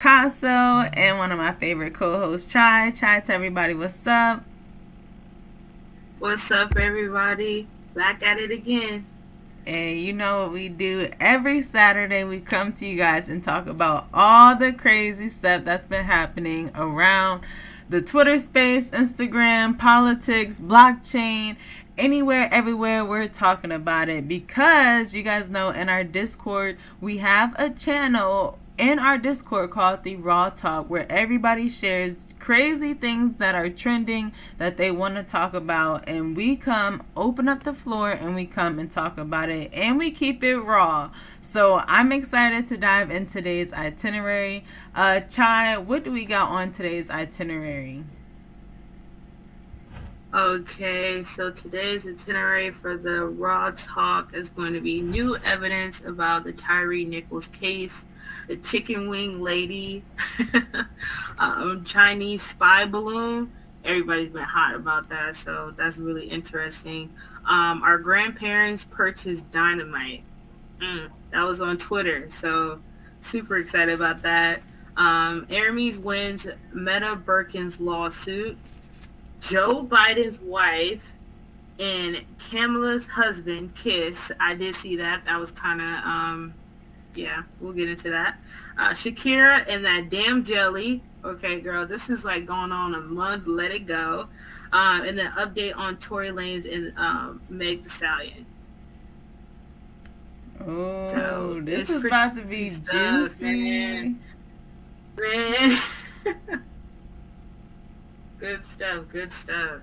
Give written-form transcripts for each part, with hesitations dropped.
Picasso and one of my favorite co-hosts, Chai. Chai, to everybody, what's up? What's up, everybody? Back at it again. And you know what we do every Saturday? We come to you guys and talk about all the crazy stuff that's been happening around the Twitter space, Instagram, politics, blockchain, anywhere, everywhere. We're talking about it because you guys know in our Discord, we have a channel in our Discord called the Raw Talk where everybody shares crazy things that are trending that they want to talk about, and we come open up the floor and we come and talk about it, and we keep it raw. So I'm excited to dive in today's itinerary. Chai, what do we got on today's itinerary? Okay, so today's itinerary for the Raw Talk is going to be new evidence about the Tyree Nichols case, the chicken wing lady, Chinese spy balloon. Everybody's been hot about that, so that's really interesting. Our grandparents purchased dynamite. That was on Twitter, so super excited about that. Aramis wins Meta Birkin's lawsuit. Joe Biden's wife and Kamala's husband kiss. I did see that. That was kind of, yeah, we'll get into that. Shakira and that damn jelly. Okay, girl, this is like going on a month. Let it go. And then update on Tory Lanez and Meg The Stallion. Oh, So this it's is pretty about to be stuff, juicy. man. Good stuff. Good stuff.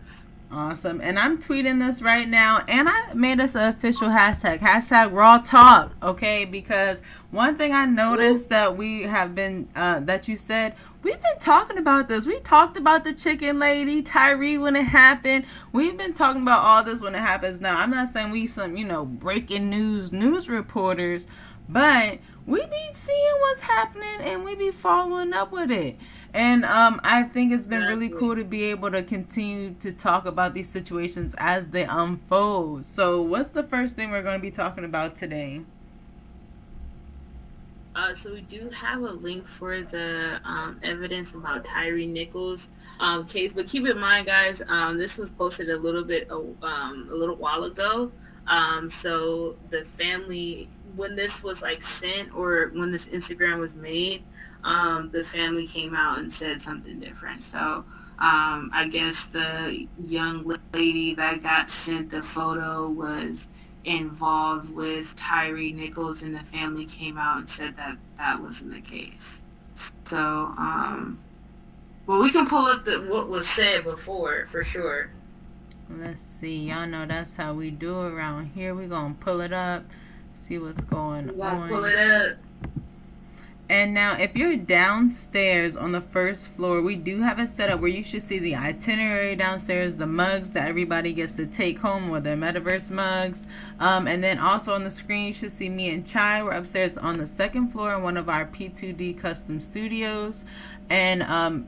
Awesome. And I'm tweeting this right now. And I made us an official hashtag. Hashtag Raw Talk. Okay. Because one thing I noticed that we have been, that you said, we've been talking about this. We talked about the chicken lady, Tyree, when it happened. We've been talking about all this when it happens now. I'm not saying we some, breaking news reporters, but we be seeing what's happening and we be following up with it. And I think it's been really Exactly. cool to be able to continue to talk about these situations as they unfold. So, what's the first thing we're going to be talking about today? So we do have a link for the evidence about Tyree Nichols case, but keep in mind, guys, this was posted a little while ago. So the family, when this was like sent or when this Instagram was made, the family came out and said something different. So I guess the young lady that got sent the photo was involved with Tyree Nichols, and the family came out and said that that wasn't the case. So, well, we can pull up what was said before for sure. Let's see. Y'all know that's how we do around here. We're going to pull it up, see what's going We're gonna pull on. it up. And now, if you're downstairs on the first floor, we do have it set up where you should see the itinerary downstairs, the mugs that everybody gets to take home, or their metaverse mugs. And then also on the screen, you should see me and Chai. We're upstairs on the second floor in one of our P2d custom studios. And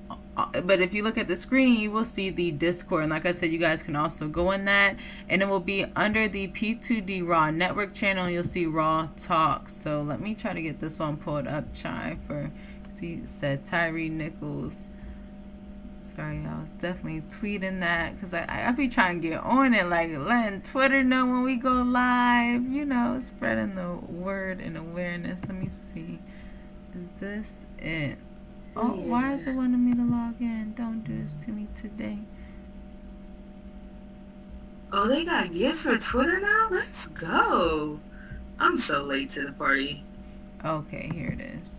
but if you look at the screen, you will see the Discord. And like I said, you guys can also go in that. And it will be under the P2d RAW Network channel. You'll see Raw Talk. So let me try to get this one pulled up, Chai, for, see, it said Tyree Nichols. Sorry, I was definitely tweeting that because I be trying to get on it, like letting Twitter know when we go live, spreading the word and awareness. Let me see. Is this it? Oh, why is Yeah. it wanting me to log in? Don't do this to me today. Oh, they got gifts for Twitter now. Let's go. I'm so late to the party. Okay, here it is.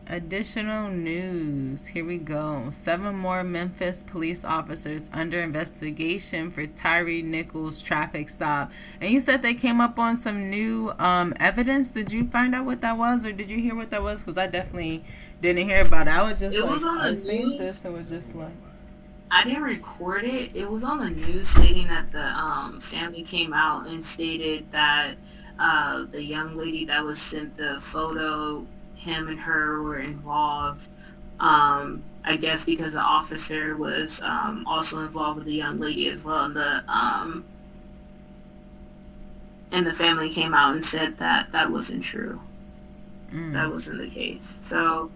Additional news. Here we go. 7 more Memphis police officers under investigation for Tyree Nichols traffic stop. And you said they came up on some new evidence. Did you find out what that was, or did you hear what that was? Because I definitely didn't hear about it. I was just It like, was on I the seen news. this and was just like, I didn't record it. It was on the news stating that the family came out and stated that the young lady that was sent the photo, him and her were involved. I guess because the officer was also involved with the young lady as well, and the family came out and said that that wasn't true. that wasn't the case. So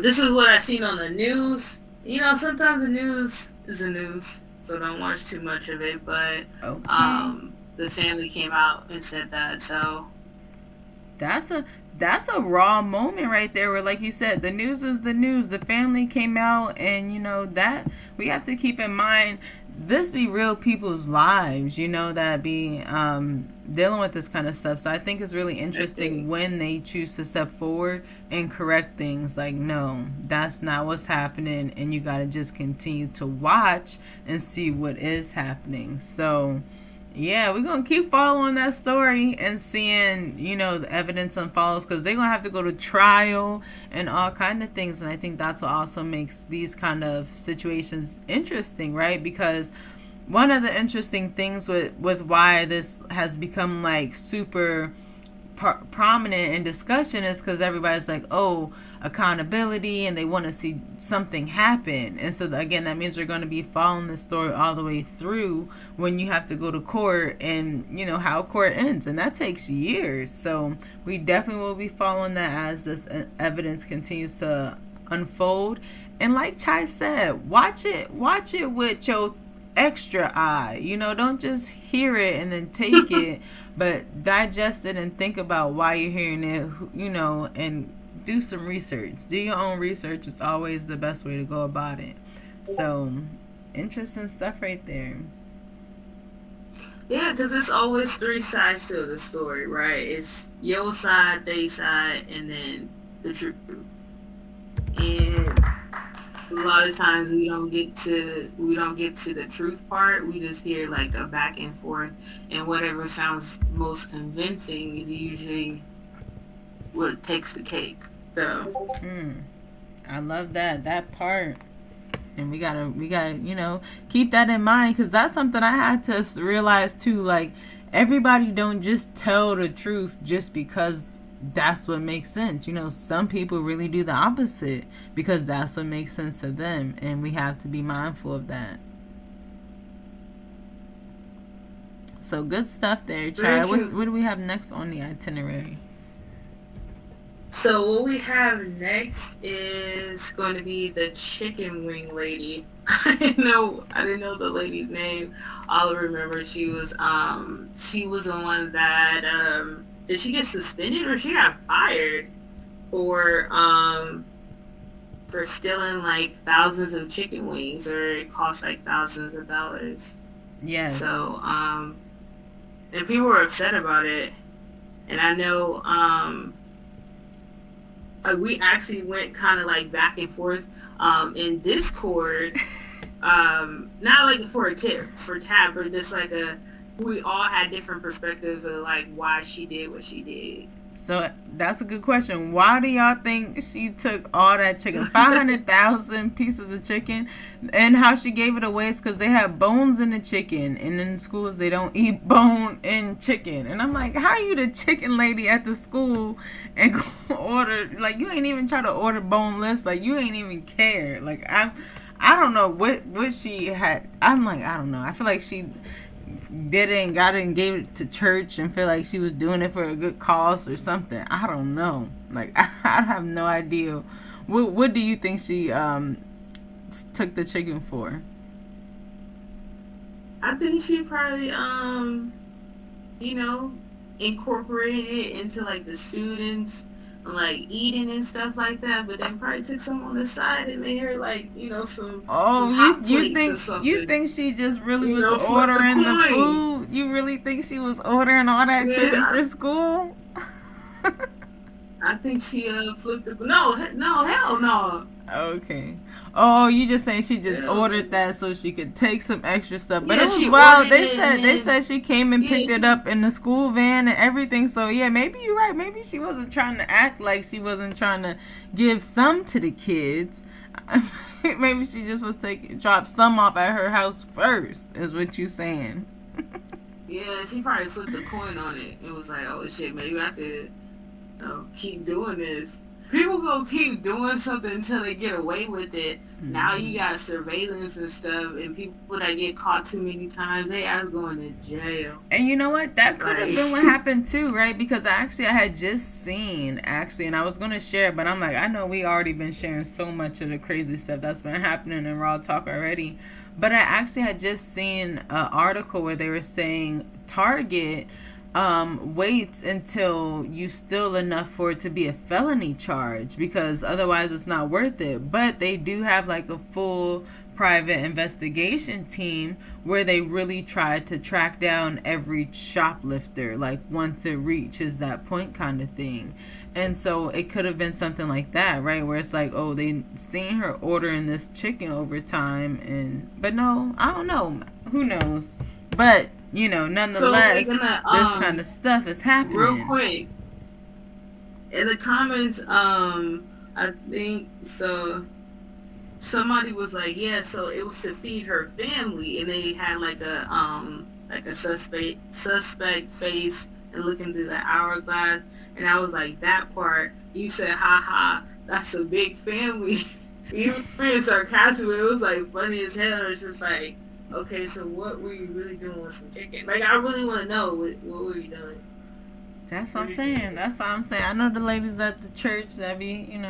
this is what I've seen on the news. Sometimes the news is the news, so don't watch too much of it. But Okay. the family came out and said that. So That's a raw moment right there where, like you said, the news is the news. The family came out, and that we have to keep in mind, this be real people's lives, that be dealing with this kind of stuff. So I think it's really interesting when they choose to step forward and correct things, like, no, that's not what's happening, and you got to just continue to watch and see what is happening. So yeah, we're gonna keep following that story and seeing, the evidence unfolds, because they're gonna have to go to trial and all kind of things. And I think that's what also makes these kind of situations interesting, right? Because one of the interesting things with why this has become like super prominent in discussion is because everybody's like, oh, accountability, and they want to see something happen. And so again, that means they're going to be following the story all the way through when you have to go to court, and how court ends, and that takes years. So we definitely will be following that as this evidence continues to unfold. And like Chai said, watch it with your extra eye. Don't just hear it and then take it, but digest it and think about why you're hearing it, and do some research. Do your own research. It's always the best way to go about it. So, interesting stuff right there. yeah, because it's always three sides to the story, right? It's your side, they side, and then the truth. And a lot of times we don't get to the truth part. We just hear like a back and forth, and whatever sounds most convincing is usually what takes the cake. So I love that part. And we gotta keep that in mind, because that's something I had to realize too. Like, everybody don't just tell the truth just because that's what makes sense. Some people really do the opposite because that's what makes sense to them, and we have to be mindful of that. So good stuff there, Chad. What do we have next on the itinerary? So what we have next is going to be the chicken wing lady. I didn't know the lady's name. All I remember, she was the one that did she get suspended or she got fired for stealing like thousands of chicken wings, or it cost like thousands of dollars. Yes. So and people were upset about it, and I know we actually went kind of like back and forth in Discord, not like for a tip for tab, but just like we all had different perspectives of like why she did what she did. So that's a good question. Why do y'all think she took all that chicken, 500,000 pieces of chicken, and how she gave it away is because they have bones in the chicken, and in schools they don't eat bone in chicken. And I'm like, how you the chicken lady at the school and go order, like, you ain't even try to order boneless, like, you ain't even care. Like, I don't know what she had. I'm like, I don't know. I feel like she did it and got it and gave it to church and feel like she was doing it for a good cause or something. I don't know. Like, I have no idea. What do you think she took the chicken for? I think she probably incorporated it into like the students like eating and stuff like that, but then probably took some on the side and made her like some hot plates or you think she just really was ordering the food? You really think she was ordering all that chicken for school? I think she flipped the no hell no. Okay. Oh, you just saying she just ordered that so she could take some extra stuff. But yeah, it was wild. They said she came and picked it up in the school van and everything. So yeah, maybe you're right. Maybe she wasn't trying to act like she wasn't trying to give some to the kids. Maybe she just was drop some off at her house first, is what you saying. Yeah, she probably flipped a coin on it. It was like, oh shit, maybe I could keep doing this. people gonna keep doing something until they get away with it. Mm-hmm. Now you got surveillance and stuff, and people that get caught too many times, they ass going to jail. And you know what? That could have been what happened too, right? Because I had just seen, and I was going to share, but I'm like, I know we already been sharing so much of the crazy stuff that's been happening in Raw Talk already. But I actually had just seen an article where they were saying Target waits until you steal enough for it to be a felony charge, because otherwise it's not worth it. But they do have like a full private investigation team where they really try to track down every shoplifter, like once it reaches that point kind of thing. And so it could have been something like that, right, where it's like, oh, they seen her ordering this chicken over time, but no, I don't know, who knows. But nonetheless, this kind of stuff is happening. Real quick, in the comments, I think so. Somebody was like, yeah, so it was to feed her family, and they had like a suspect face and looking through the hourglass, and I was like, that part, you said, ha, that's a big family. You were being sarcastic, but it was like funny as hell. It's just like, okay, so what were you really doing with some chicken? Like, I really want to know, what were you doing? That's what I'm saying. I know the ladies at the church that be,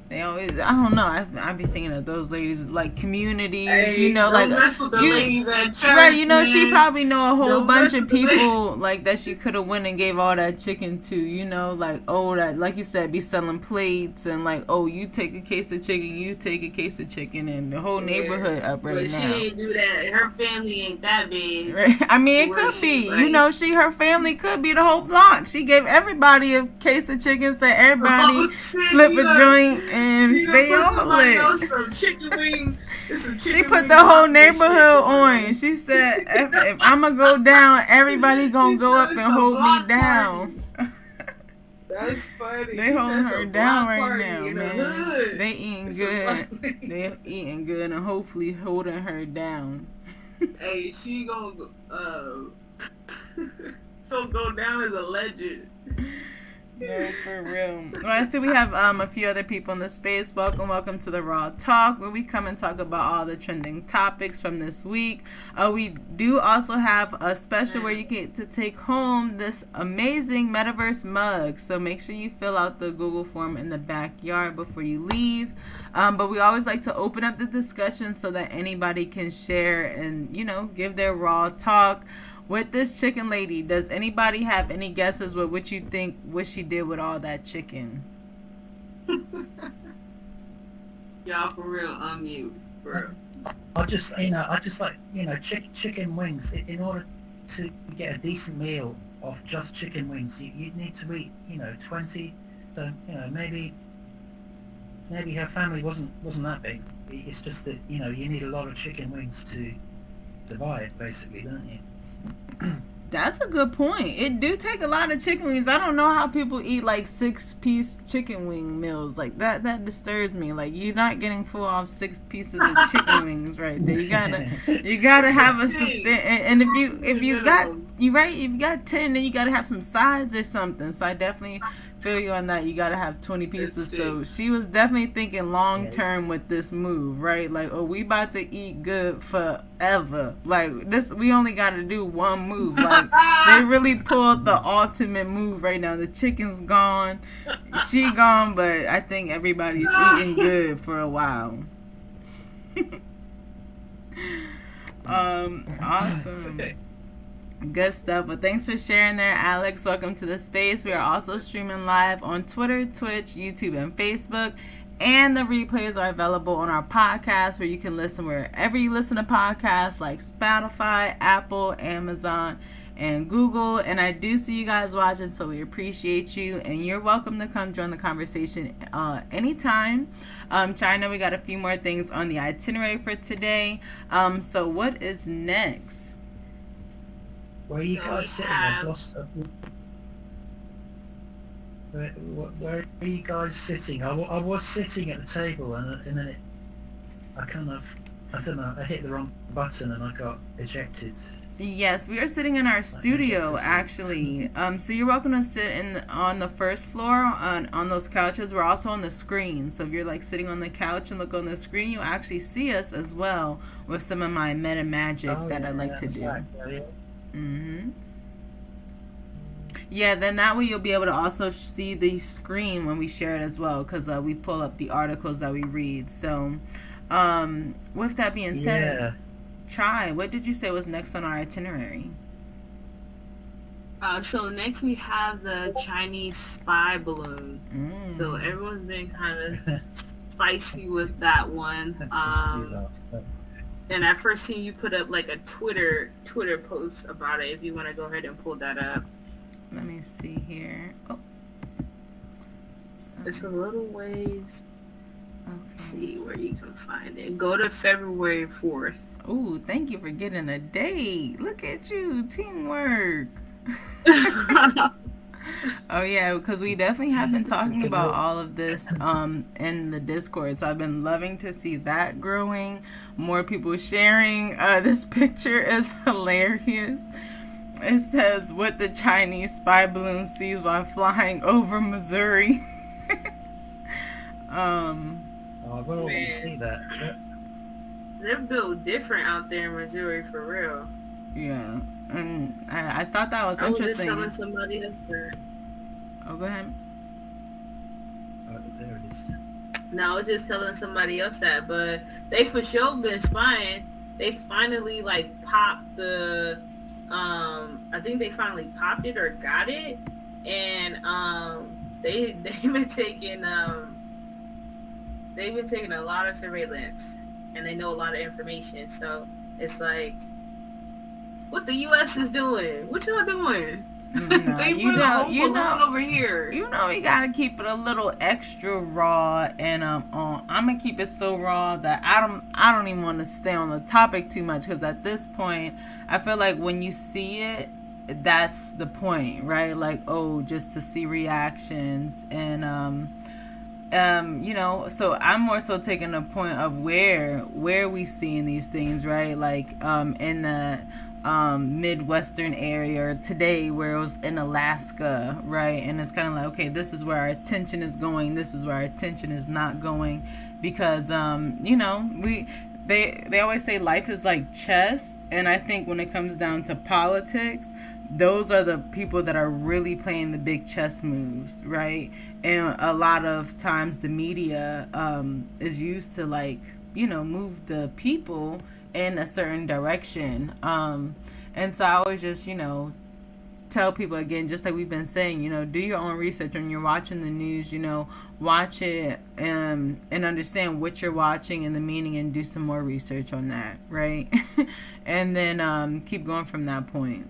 they always, I don't know, I be thinking of those ladies, like communities, don't mess with the ladies at church, right, man. She probably know a whole bunch of people, like, that she could have went and gave all that chicken to, like, oh, that, like you said, be selling plates, and like, oh, you take a case of chicken, you take a case of chicken, and the whole neighborhood up right now. But she ain't do that, her family ain't that big. Right? I mean, it could be, her family could be the whole block. She gave everybody a case of chicken, said everybody flip a joint, and they all lit. She put the whole neighborhood on. She said, if I'm going to go down, everybody going to go up and hold me down. That's funny. They holding her down right now, man. They eating good. They eating good and hopefully holding her down. Hey, she going to she'll go down as a legend. No, for real. Well, I see we have a few other people in the space. Welcome to the Raw Talk, where we come and talk about all the trending topics from this week. We do also have a special where you get to take home this amazing Metaverse mug. So make sure you fill out the Google form in the backyard before you leave. But we always like to open up the discussion so that anybody can share and, give their Raw Talk. With this chicken lady, does anybody have any guesses with what you think what she did with all that chicken? Y'all, for real, unmute, bro. I just like, chicken wings. In order to get a decent meal off just chicken wings, you'd need to eat, 20. So, maybe her family wasn't that big. It's just that, you need a lot of chicken wings to survive, basically, don't you? That's a good point. It do take a lot of chicken wings. I don't know how people eat like 6-piece chicken wing meals. Like that disturbs me. Like, you're not getting full off 6 pieces of chicken wings right there. You gotta have a substantial. And if you got 10, then you gotta have some sides or something. So I definitely feel you on that. You gotta have 20 pieces. So she was definitely thinking long term with this move, right? Like, oh, we about to eat good forever. Like, this, we only gotta do one move. Like, they really pulled the ultimate move right now. The chicken's gone, she gone, but I think everybody's eating good for a while. Awesome. Good stuff. Well, thanks for sharing there, Alex. Welcome to the space. We are also streaming live on Twitter, Twitch, YouTube, and Facebook. And the replays are available on our podcast, where you can listen wherever you listen to podcasts, like Spotify, Apple, Amazon, and Google. And I do see you guys watching, so we appreciate you. And you're welcome to come join the conversation anytime. China, we got a few more things on the itinerary for today. So what is next? Where are you guys sitting? Where are you guys sitting? I was sitting at the table, and then I don't know, I hit the wrong button and I got ejected. Yes, we are sitting in our studio to see. actually. So you're welcome to sit on the first floor on those couches. We're also on the screen. So if you're like sitting on the couch and look on the screen, you actually see us as well with some of my meta magic that I like to do. Mhm. Yeah, then that way you'll be able to also see the screen when we share it as well, because we pull up the articles that we read. So, with that being said, Chai, what did you say was next on our itinerary? So next we have the Chinese spy balloon. So everyone's been kind of spicy with that one. And I first seen you put up like a Twitter post about it. If you want to go ahead and pull that up. Let me see here. Oh, it's a little ways. Okay. See where you can find it. Go to February 4th. Ooh, thank you for getting a date. Look at you, teamwork. Oh yeah, because we definitely have been talking about all of this in the Discord. So I've been loving to see that growing. More people sharing. This picture is hilarious. It says what the Chinese spy balloon sees while flying over Missouri. I will want to see that. They're built different out there in Missouri for real. Yeah, and I thought that was interesting. I was just telling somebody else that. Oh, go ahead. Oh, there it is. No, I was just telling somebody else that, but they for sure been spying. They finally like popped the. I think they finally popped it or got it, and they've been taking a lot of surveillance, and they know a lot of information. So it's like, what the U.S. is doing? What y'all doing? No, they bring a whole balloon over here. You know, we gotta keep it a little extra raw, and I'm gonna keep it so raw that I don't even want to stay on the topic too much, because at this point, I feel like when you see it, that's the point, right? Like, oh, just to see reactions, and you know, so I'm more so taking the point of where we seeing these things, right? Like in the Midwestern area, or today where it was in Alaska, right? And it's kind of like, okay, this is where our attention is going, this is where our attention is not going, because you know, they always say life is like chess, and I think when it comes down to politics, those are the people that are really playing the big chess moves, right? And a lot of times the media is used to, like, you know, move the people in a certain direction. And so I always just, you know, tell people again, just like we've been saying, you know, do your own research when you're watching the news, you know, watch it and understand what you're watching and the meaning, and do some more research on that, right? And then keep going from that point.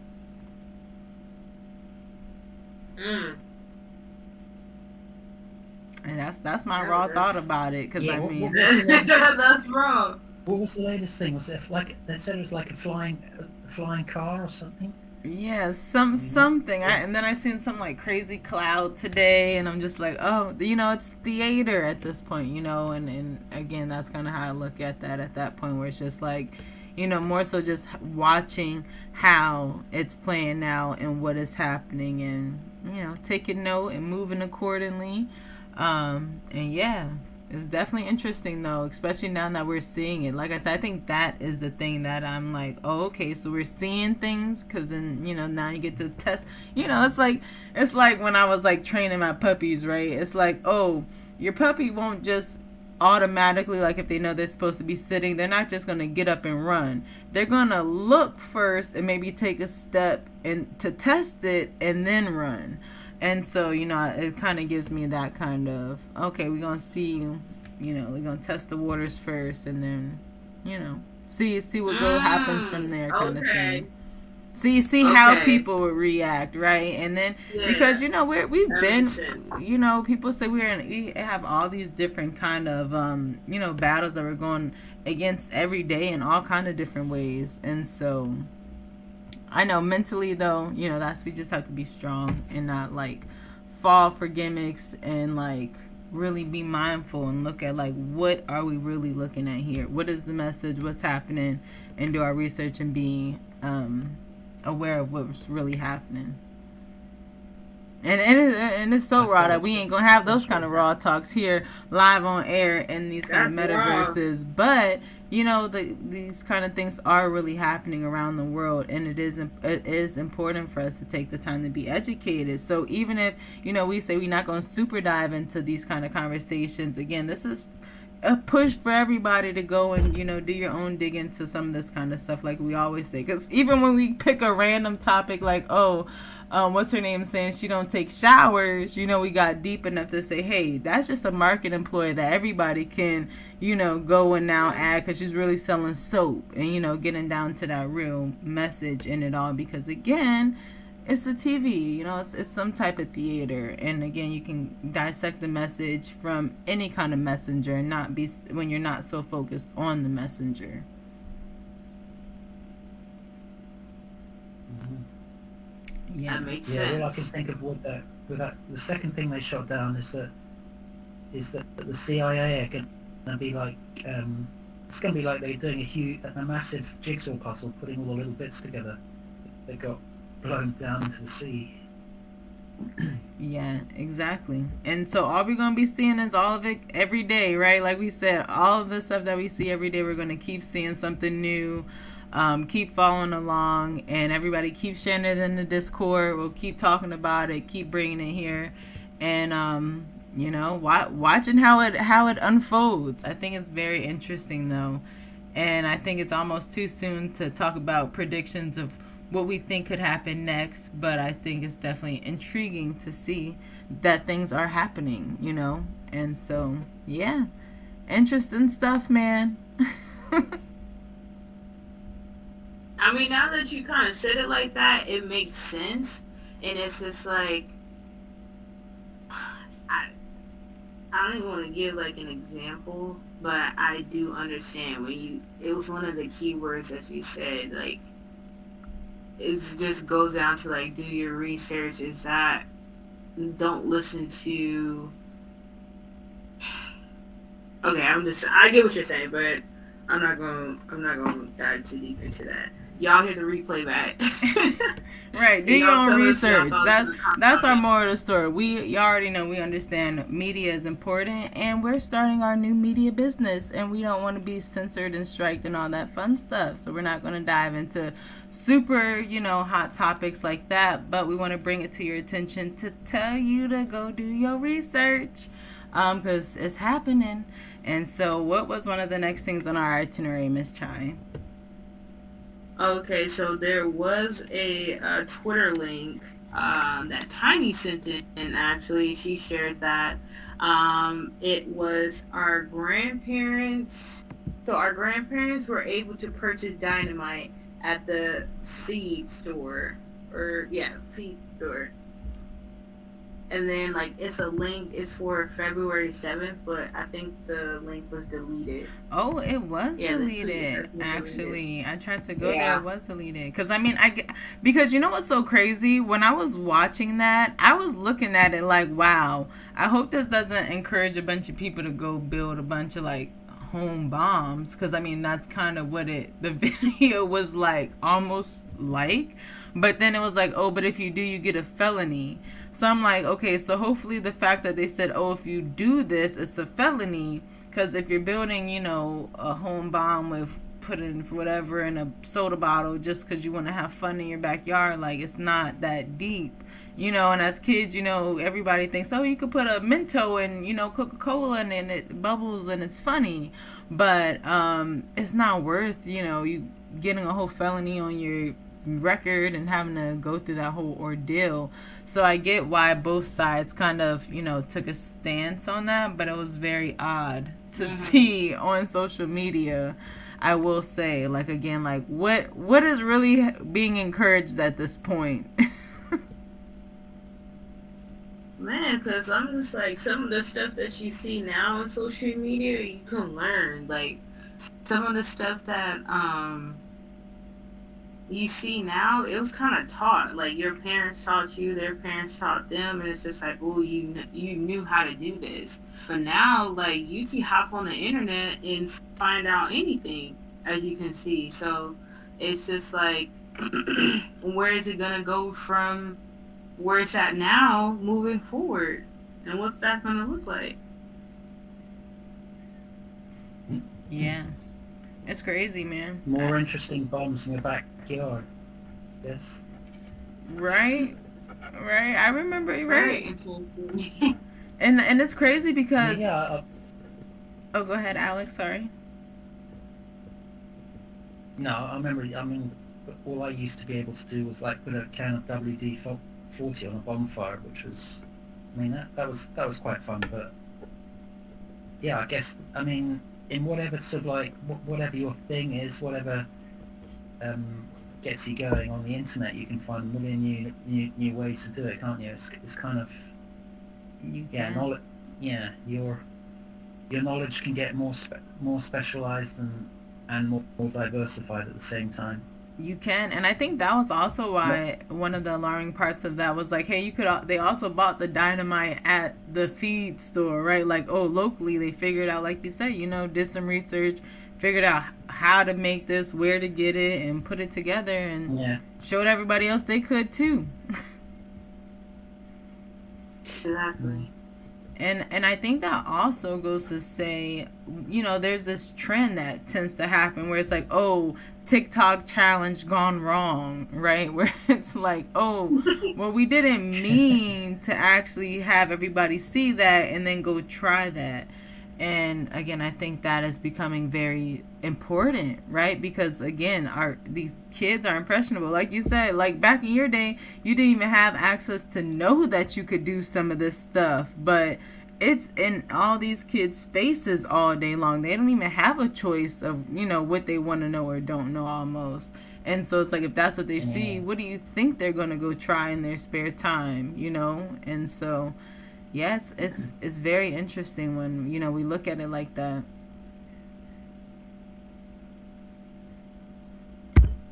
And that's my raw thought about it, because I mean, that's wrong. What was the latest thing? Was it like they said it was like a flying car or something? Yeah, something. And then I seen some like crazy cloud today, and I'm just like, oh, you know, it's theater at this point, you know. And again, that's kind of how I look at that at that point, where it's just like, you know, more so just watching how it's playing out and what is happening, and, you know, taking note and moving accordingly. And yeah, it's definitely interesting though, especially now that we're seeing it. Like I said, I think that is the thing that I'm like, oh, okay, so we're seeing things, because then, you know, now you get to test. You know, it's like when I was like training my puppies, right? It's like, oh, your puppy won't just automatically, like if they know they're supposed to be sitting, they're not just going to get up and run. They're going to look first and maybe take a step and to test it and then run. And so, you know, it kind of gives me that kind of, okay, we're going to see, you know, we're going to test the waters first, and then, you know, see what happens from there, kind of thing. So you see how people would react, right? And then, because, you know, we've been, you know, people say we have all these different kind of, you know, battles that we're going against every day in all kind of different ways. And so I know mentally though, you know, we just have to be strong and not like fall for gimmicks and like, really be mindful and look at like what are we really looking at here? What is the message? What's happening? And do our research and be aware of what's really happening. And it's so raw that we ain't gonna have those kind of raw talks here live on air in these kind of metaverses. Raw. But you know, these kind of things are really happening around the world, and it is important for us to take the time to be educated. So even if, you know, we say we're not going to super dive into these kind of conversations, again, this is a push for everybody to go and, you know, do your own dig into some of this kind of stuff, like we always say. Because even when we pick a random topic like, what's her name saying she don't take showers, you know, we got deep enough to say, hey, that's just a market employee that everybody can, you know, go and now add, because she's really selling soap, and, you know, getting down to that real message in it all. Because again, it's a TV, you know, it's some type of theater, and again, you can dissect the message from any kind of messenger and not be, when you're not so focused on the messenger. Yeah, that makes sense. All I can think of with that, the second thing they shot down is that the CIA are going to be like, it's going to be like they're doing a massive jigsaw puzzle, putting all the little bits together that got blown down into the sea. Yeah, exactly. And so all we're going to be seeing is all of it every day, right? Like we said, all of the stuff that we see every day, we're going to keep seeing something new. Keep following along, and everybody keep sharing it in the Discord. We'll keep talking about it, keep bringing it here, and you know, watching how it unfolds. I think it's very interesting though, and I think it's almost too soon to talk about predictions of what we think could happen next, but I think it's definitely intriguing to see that things are happening, you know. And so yeah, interesting stuff, man. I mean, now that you kind of said it like that, it makes sense. And it's just like, I don't even want to give like an example, but I do understand when it was one of the key words that you said, like, it just goes down to like, do your research, is that, don't listen to, okay, I get what you're saying, but I'm not going to dive too deep into that. Y'all hear the replay back. Right, do your own research. That's our moral of the story. You already know, we understand media is important, and we're starting our new media business, and we don't want to be censored and striked and all that fun stuff. So we're not going to dive into super, you know, hot topics like that, but we want to bring it to your attention to tell you to go do your research, because it's happening. And so what was one of the next things on our itinerary, Miss Chai? Okay, so there was a Twitter link that Tiny sent in, and actually she shared that it was our grandparents. So our grandparents were able to purchase dynamite at the feed store. Feed store. And then, like, it's a link, it's for February 7th, but I think the link was deleted. Oh, it was deleted, actually. I tried to go there, it was deleted. Because, I mean, because you know what's so crazy? When I was watching that, I was looking at it like, wow, I hope this doesn't encourage a bunch of people to go build a bunch of, like, home bombs. Because, I mean, that's kind of what the video was like, almost like. But then it was like, oh, but if you do, you get a felony. So I'm like, okay, so hopefully the fact that they said, oh, if you do this, it's a felony. Because if you're building, you know, a home bomb with putting whatever in a soda bottle just because you want to have fun in your backyard, like, it's not that deep. You know, and as kids, you know, everybody thinks, oh, you could put a Mento and, you know, Coca-Cola and it bubbles and it's funny. But it's not worth, you know, you getting a whole felony on your record and having to go through that whole ordeal. So I get why both sides kind of, you know, took a stance on that, but it was very odd to see on social media. I will say, like, again, like, what is really being encouraged at this point? Man, because I'm just like, some of the stuff that you see now on social media, you can learn. Like, some of the stuff that you see now, it was kind of taught. Like your parents taught you, their parents taught them, and it's just like, oh, you knew how to do this. But now, like you can hop on the internet and find out anything, as you can see. So it's just like, where is it gonna go from where it's at now, moving forward, and what's that gonna look like? Yeah. It's crazy, man. More interesting bombs in the backyard. Yes. Right? Right. I remember, Very right? interesting. And it's crazy because Yeah. oh, go ahead, Alex, sorry. No, I remember. I mean, all I used to be able to do was like put a can of WD-40 on a bonfire, which was, I mean, that was quite fun. But yeah, I guess, I mean, in whatever sort of like whatever your thing is, whatever gets you going on the internet, you can find a million new ways to do it, can't you? It's kind of, You yeah, can. knowledge. Yeah, your knowledge can get more specialized and more diversified at the same time. You can, and I think that was also why one of the alarming parts of that was like, hey, you could. They also bought the dynamite at the feed store, right? Like, oh, locally they figured out, like you said, did some research, figured out how to make this, where to get it, and put it together, and Yeah. showed everybody else they could too. Exactly. And I think that also goes to say, there's this trend that tends to happen where it's like, oh, TikTok challenge gone wrong, right? Where it's like, oh, well, we didn't mean to actually have everybody see that and then go try that. And again, I think that is becoming very important, right? Because again, these kids are impressionable. Like you said, like back in your day, you didn't even have access to know that you could do some of this stuff, but it's in all these kids' faces all day long. They don't even have a choice of, what they want to know or don't know almost. And so it's like, if that's what they see, what do you think they're going to go try in their spare time, And so, yes, it's very interesting when, we look at it like that.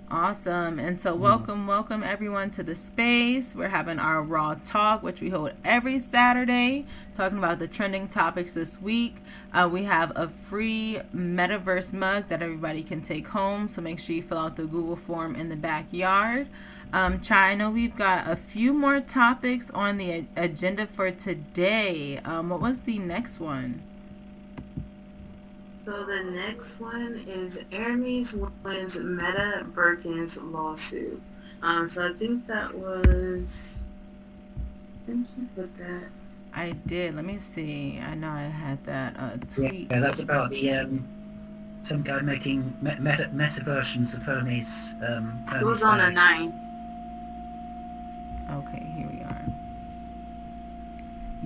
Awesome. And so welcome everyone to the space. We're having our Raw Talk, which we hold every Saturday, talking about the trending topics this week. We have a free metaverse mug that everybody can take home, so make sure you fill out the Google form in the backyard. Chai, I know we've got a few more topics on the agenda for today. What was the next one? So the next one is Hermes wins Meta Birkin's lawsuit. So I think that was. I think you put that. I did. Let me see. I know I had that tweet. Yeah, that's about the some guy making meta versions of Hermes. It was on the 9th. Okay, here we are.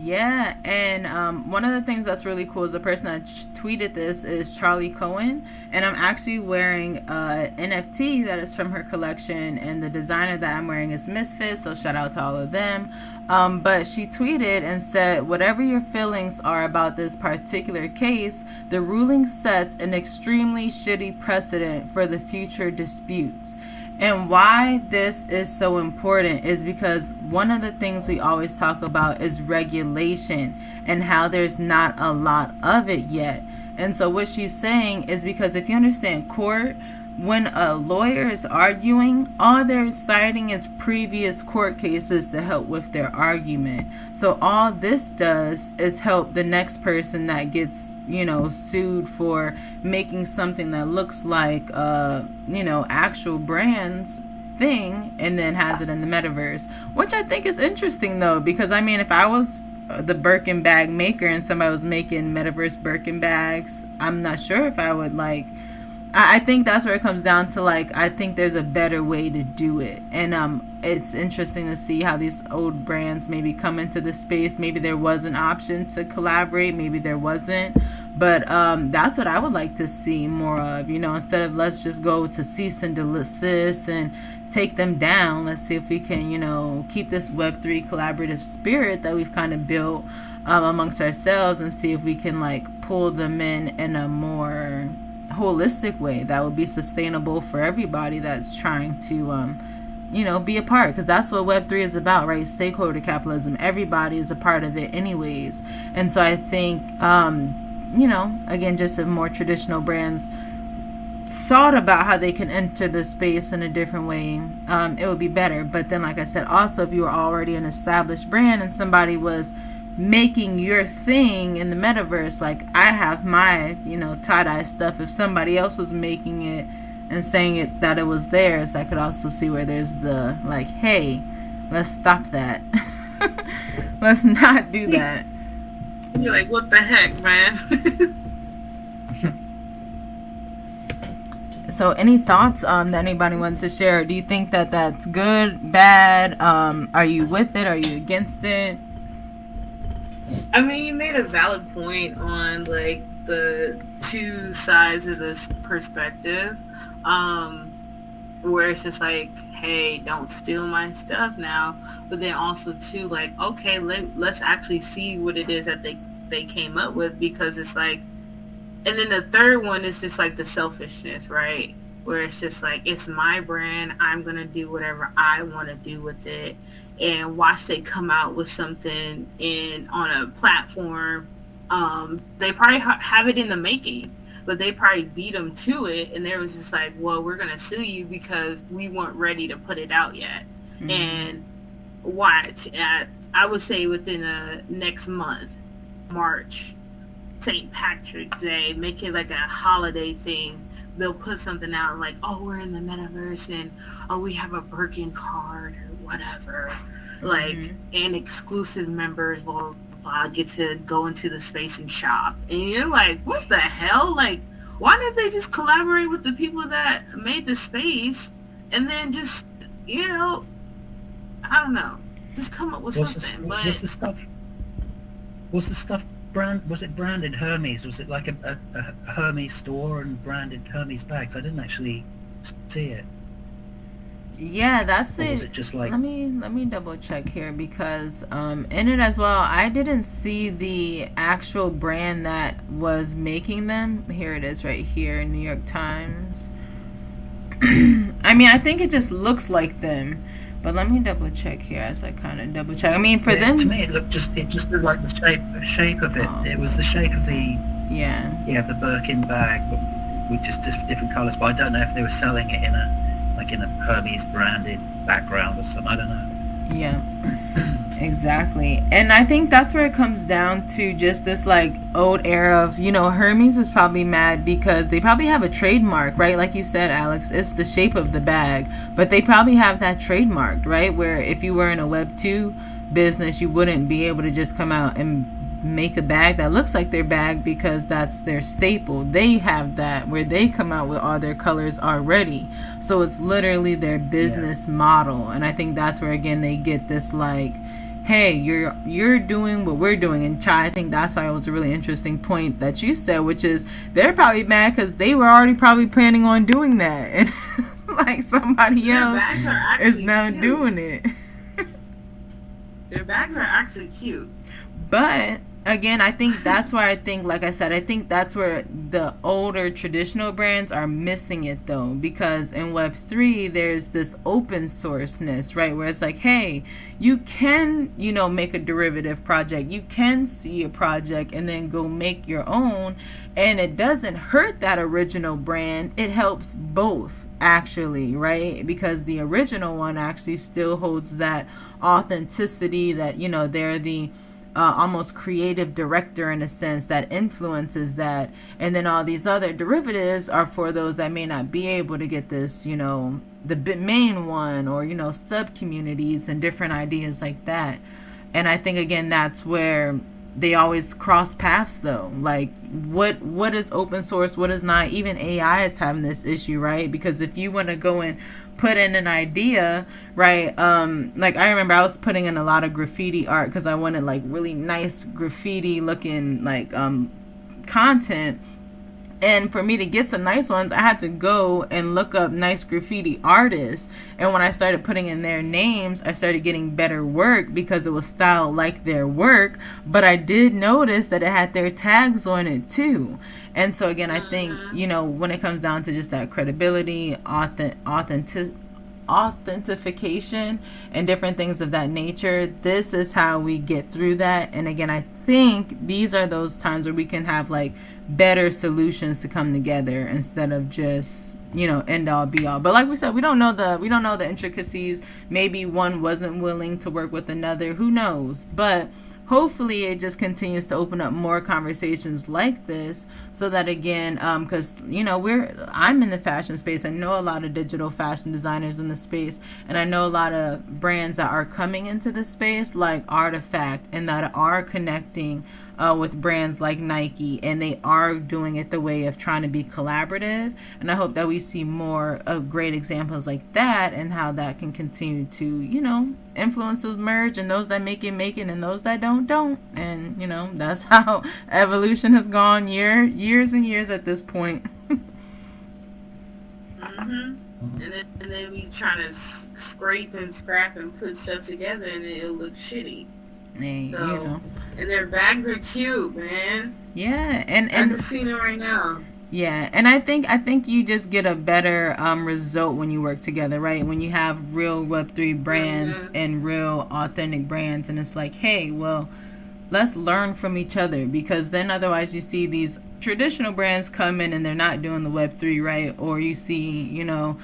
Yeah, and one of the things that's really cool is the person that tweeted this is Charlie Cohen, and I'm actually wearing a NFT that is from her collection, and the designer that I'm wearing is Misfit, so shout out to all of them. But she tweeted and said, whatever your feelings are about this particular case, the ruling sets an extremely shitty precedent for the future disputes. And why this is so important is because one of the things we always talk about is regulation and how there's not a lot of it yet. And so what she's saying is because if you understand court, when a lawyer is arguing, all they're citing is previous court cases to help with their argument. So all this does is help the next person that gets, sued for making something that looks like, actual brand's thing and then has it in the metaverse. Which I think is interesting, though, because, if I was the Birkin bag maker and somebody was making metaverse Birkin bags, I'm not sure if I would, I think that's where it comes down to, I think there's a better way to do it. And it's interesting to see how these old brands maybe come into the space. Maybe there was an option to collaborate. Maybe there wasn't. But that's what I would like to see more of. Instead of let's just go to cease and desist and take them down. Let's see if we can, keep this Web3 collaborative spirit that we've kind of built amongst ourselves and see if we can, pull them in a more holistic way that would be sustainable for everybody that's trying to be a part, because that's what Web3 is about, right? Stakeholder capitalism. Everybody is a part of it anyways. And so I think again, just if more traditional brands thought about how they can enter the space in a different way, it would be better. But then, like I said, also if you were already an established brand and somebody was making your thing in the metaverse, like I have my tie-dye stuff, if somebody else was making it and saying it that it was theirs, I could also see where there's the like, hey, let's stop that. Let's not do that. You're like, what the heck, man? So any thoughts that anybody wanted to share? Do you think that that's good, bad? Are you with it? Are you against it? I mean, you made a valid point on like the two sides of this perspective, where it's just like, hey, don't steal my stuff now. But then also too, like, okay, let's actually see what it is that they came up with, because it's like, and then the third one is just like the selfishness, right? Where it's just like, it's my brand, I'm gonna do whatever I want to do with it, and watch they come out with something on a platform. They probably have it in the making, but they probably beat them to it, and they was just like, well, we're gonna sue you because we weren't ready to put it out yet. Mm-hmm. And watch, I would say within the next month, March, St. Patrick's Day, make it like a holiday thing. They'll put something out like, oh, we're in the metaverse, and oh, we have a Birkin card or whatever. Like, and exclusive members will get to go into the space and shop. And you're like, what the hell? Like, why didn't they just collaborate with the people that made the space and then just, I don't know, just come up with something. What's the stuff? Was it branded Hermes? Was it like a Hermes store and branded Hermes bags? I didn't actually see it. Yeah, that's it. Was it just like... Let me double check here, because in it as well, I didn't see the actual brand that was making them. Here it is right here in New York Times. I mean, I think it just looks like them. But let me double check here as I kind of double check. I mean, for them, to me, it just looked like the shape of it. Oh. It was the shape of the the Birkin bag, but with just different colours. But I don't know if they were selling it in a Hermes branded background or something. I don't know. Yeah, exactly. And I think that's where it comes down to just this like old era of, Hermes is probably mad because they probably have a trademark, right? Like you said, Alex, it's the shape of the bag, but they probably have that trademarked, right? Where if you were in a Web 2 business, you wouldn't be able to just come out and make a bag that looks like their bag because that's their staple. They have that where they come out with all their colors already. So it's literally their business model. And I think that's where, again, they get this like, hey, you're doing what we're doing. And Chai, I think that's why it was a really interesting point that you said, which is they're probably mad because they were already probably planning on doing that. And like somebody else is now cute. Doing it. Their bags are actually cute. But again, I think that's why I think that's where the older traditional brands are missing it though, because in Web3 there's this open sourceness, right, where it's like, hey, you can, make a derivative project, you can see a project and then go make your own, and it doesn't hurt that original brand, it helps both actually, right, because the original one actually still holds that authenticity that, they're the almost creative director in a sense that influences that, and then all these other derivatives are for those that may not be able to get this, the main one, or sub communities and different ideas like that. And I think again that's where they always cross paths though, like what is open source, what is not. Even AI is having this issue, right? Because if you want to go and put in an idea, right, like I remember I was putting in a lot of graffiti art because I wanted like really nice graffiti looking like content, And for me to get some nice ones, I had to go and look up nice graffiti artists. And when I started putting in their names, I started getting better work because it was styled like their work. But I did notice that it had their tags on it too. And so again, I think, you know, when it comes down to just that credibility, authentication, and different things of that nature, this is how we get through that. And again, I think these are those times where we can have like better solutions to come together instead of just, you know, end all be all. But like we said, we don't know the intricacies. Maybe one wasn't willing to work with another, who knows. But hopefully it just continues to open up more conversations like this, so that again, because you know, I'm in the fashion space. I know a lot of digital fashion designers in the space, and I know a lot of brands that are coming into the space like Artifact, and that are connecting with brands like Nike, and they are doing it the way of trying to be collaborative. And I hope that we see more of great examples like that, and how that can continue to, you know, influences merge, and those that make it, and those that don't. And you know, that's how evolution has gone years and years at this point. And then we trying to scrape and scrap and put stuff together, and it'll look shitty. Hey, So, you know. And their bags are cute, man. Yeah, and I'm just seeing it right now. Yeah, and I think you just get a better result when you work together, right? When you have real Web3 brands and real authentic brands, and it's like, hey, well, let's learn from each other, because then otherwise you see these traditional brands come in and they're not doing the Web3 right, or you see, you know,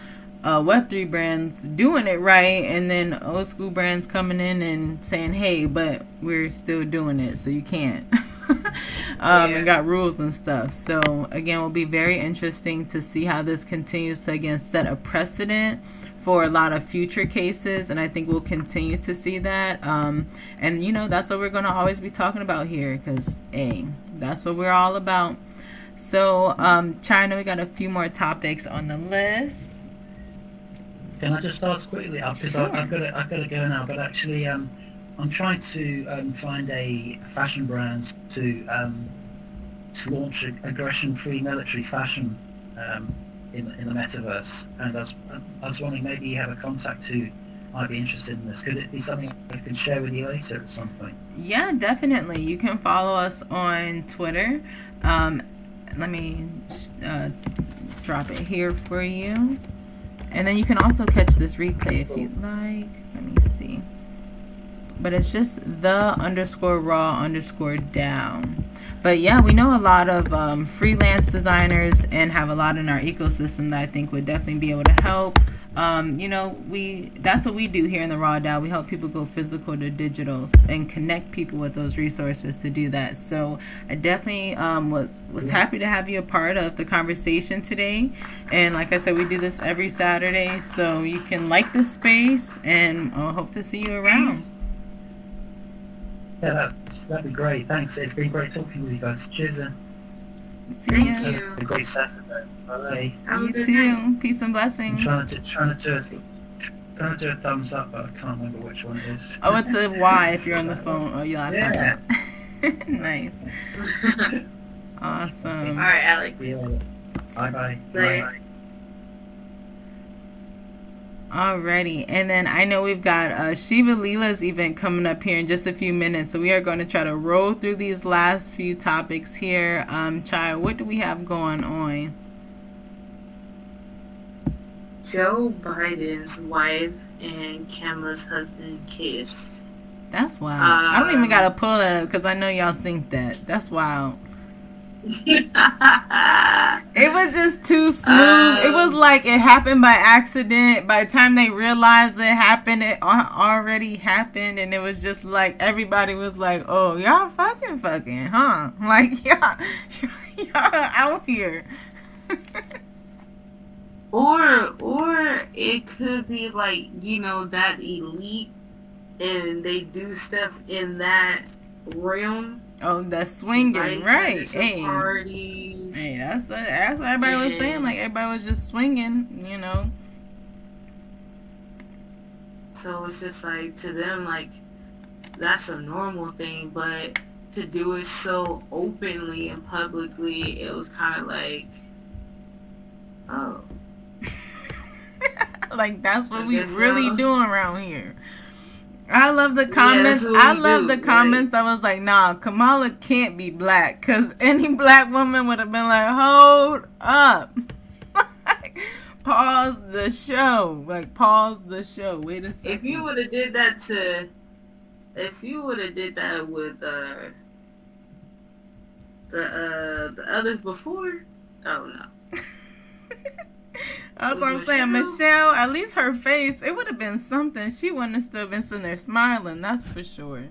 Web3 brands doing it right, and then old school brands coming in and saying, hey, but we're still doing it, so you can't. And got rules and stuff. So again, it will be very interesting to see how this continues to again set a precedent for a lot of future cases, and I think we'll continue to see that. And you know, that's what we're going to always be talking about here, because hey, that's what we're all about. So China, we got a few more topics on the list. Can I just ask quickly, because Sure. I've got to go now, but actually I'm trying to find a fashion brand to launch aggression-free military fashion in the metaverse, and I was wondering, maybe you have a contact who might be interested in this. Could it be something I could share with you later at some point? Yeah, definitely. You can follow us on Twitter. Let me drop it here for you. And then you can also catch this replay if you'd like. Let me see. But it's just the_raw_down. But yeah, we know a lot of freelance designers and have a lot in our ecosystem that I think would definitely be able to help. You know, that's what we do here in the Raw DAO. We help people go physical to digital and connect people with those resources to do that. So I definitely was happy to have you a part of the conversation today. And like I said, we do this every Saturday, so you can like this space, and I hope to see you around. Yeah, that'd be great. Thanks. It's been great talking with you guys. Cheers then. See Thank ya. you. A great Saturday. Bye. Have a You good too. night. Peace and blessings. I'm trying to do a thumbs up, but I can't remember which one it is. Oh, it's a Y if you're on the phone. Oh, you'll have to Yeah. type it. Nice. Awesome. All right, Alex. Yeah. Bye. Bye. Alrighty, and then I know we've got Shiva Leela's event coming up here in just a few minutes, so we are going to try to roll through these last few topics here. Chai, what do we have going on? Joe Biden's wife and Kamala's husband kissed. That's wild. I don't even gotta pull that up because I know y'all think that. That's wild. It was just too smooth. It was like it happened by accident. By the time they realized it happened, it already happened, and it was just like everybody was like, "Oh, y'all fucking, huh? Like y'all out here." Or it could be like, you know, that elite, and they do stuff in that realm. Oh, that's swinging, like right? Hey, parties. Hey, that's what everybody was saying. Like everybody was just swinging, you know. So it's just like, to them, like, that's a normal thing, but to do it so openly and publicly, it was kind of like, oh, Like that's what I we guess really so. doing around here. I love the Yeah, that's comments. what I we love the do. comments that was like, nah, Kamala can't be black. Because any black woman would have been like, hold up. Like, pause the show. Like, pause the show. Wait a If you second. would have did that to, if you would have did that with the others before, oh no. That's what I'm With saying. Michelle, Michelle, at least her face, it would have been something. She wouldn't have still been sitting there smiling. That's for sure.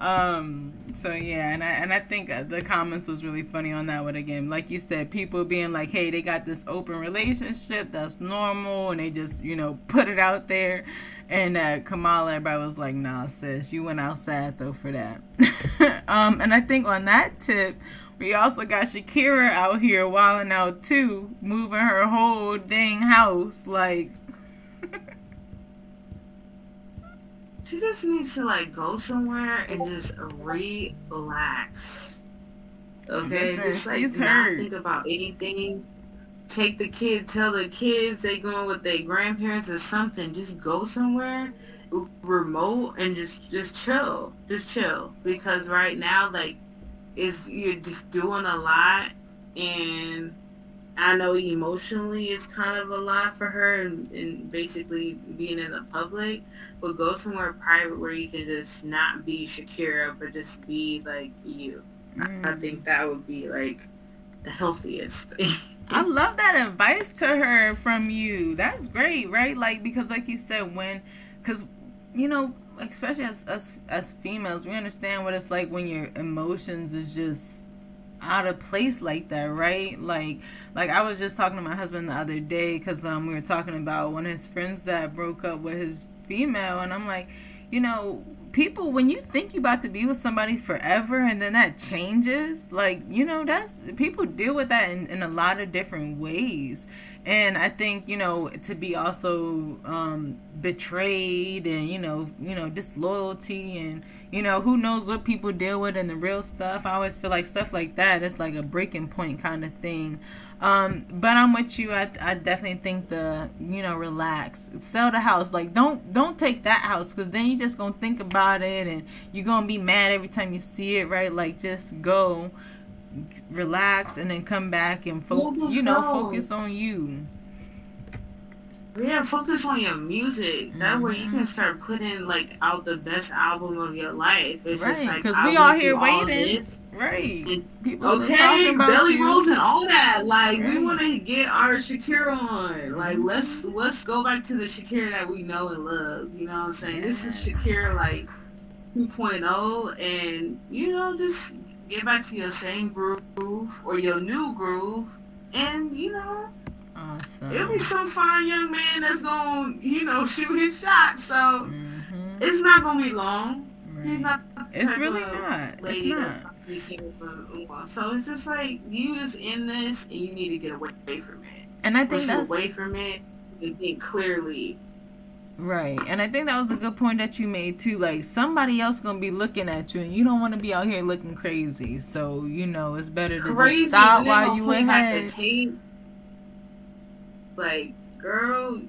So yeah, and I think the comments was really funny on that one again. Like you said, people being like, hey, they got this open relationship that's normal, and they just put it out there. And Kamala, everybody was like, nah, sis, you went outside though for that. And I think on that tip, we also got Shakira out here wilding out too, moving her whole dang house like. she just needs to like go somewhere and just relax. Okay, Listen, just like she's not hurt. think about anything. Take the kid, tell the kids they going with their grandparents or something. Just go somewhere remote and just chill. Because right now, like, you're just doing a lot, and I know emotionally it's kind of a lot for her, and basically being in the public. But go somewhere private where you can just not be Shakira, but just be like you. I think that would be like the healthiest thing. I love that advice to her from you. That's great, right? Like, because like you said, because especially as females, we understand what it's like when your emotions is just out of place like that, right? Like I was just talking to my husband the other day because we were talking about one of his friends that broke up with his female, and I'm like, people, when you think you about to be with somebody forever and then that changes, like, that's, people deal with that in a lot of different ways. And I think, to be also betrayed and, disloyalty and, who knows what people deal with in the real stuff. I always feel like stuff like that is like a breaking point kind of thing. But I'm with you. I definitely think relax, sell the house. Like, don't take that house, because then you just gonna think about it and you're gonna be mad every time you see it, right? Like, just go, relax, and then come back and focus on you. Yeah, focus on your music. That way you can start putting like out the best album of your life. It's right, just like, because I we all went here through all waiting. this. Right. And, People still okay, talking about belly you. rolls and all that. Like, right. we want to get our Shakira on. Like, let's go back to the Shakira that we know and love. You know what I'm saying? Yeah. This is Shakira like 2.0, and just get back to your same groove or your new groove, and Awesome. it'll be some fine young man that's gonna, shoot his shot. So it's not gonna be long. Right. He's not the It's type really of not. lady It's that's not. gonna be single for long. So it's just like, you just in this and you need to get away from it. And I think Once you that's away from it, you think clearly. right. And I think that was a good point that you made too. Like, somebody else gonna be looking at you, and you don't want to be out here looking crazy. So it's better to just stop while you ahead. Like, girl,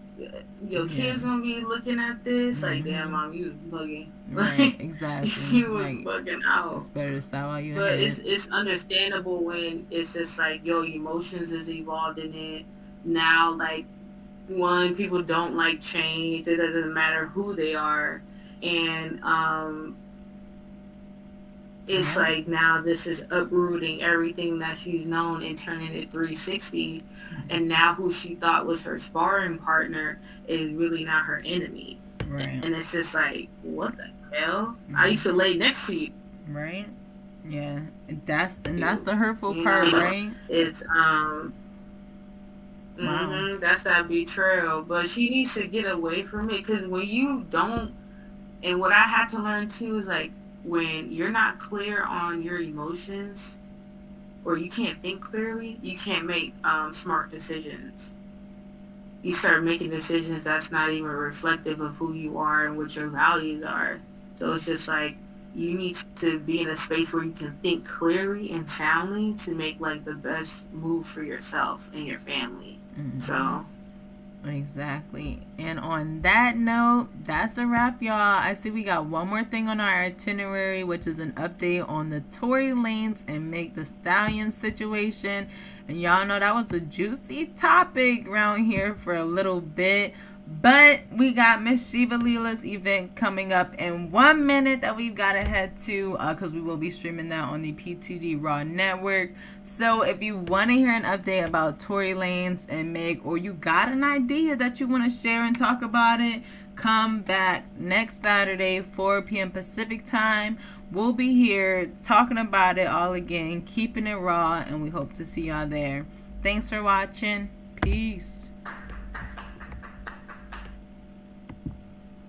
your kid's gonna be looking at this. Like, damn, mom, you was bugging. Right, exactly. You was bugging out. It's better to stop while you ahead. ahead. But it's understandable when it's just like your emotions is involved in it. Now, like, people don't like change. It doesn't matter who they are. And it's like, now this is uprooting everything that she's known and turning it 360. And now who she thought was her sparring partner is really not her enemy. Right. And it's just like, what the hell? I used to lay next to you. Right. Yeah. That's the hurtful part, right? It's wow. That's that betrayal. But she needs to get away from it, because when you don't, and what I had to learn too is, like, when you're not clear on your emotions, or you can't think clearly, you can't make smart decisions. You start making decisions that's not even reflective of who you are and what your values are. So it's just like, you need to be in a space where you can think clearly and soundly to make like the best move for yourself and your family. Mm-hmm. So exactly. And on that note, that's a wrap, y'all. I see we got one more thing on our itinerary, which is an update on the Tory Lanez and Meg Thee Stallion situation. And y'all know that was a juicy topic around here for a little bit. But we got Miss Shiva Leela's event coming up in 1 minute that we've got to head to, because we will be streaming that on the P2d RAW Network. So if you want to hear an update about Tory Lanez and Meg, or you got an idea that you want to share and talk about it, come back next Saturday, 4 p.m. Pacific time. We'll be here talking about it all again, keeping it raw, and we hope to see y'all there. Thanks for watching. Peace.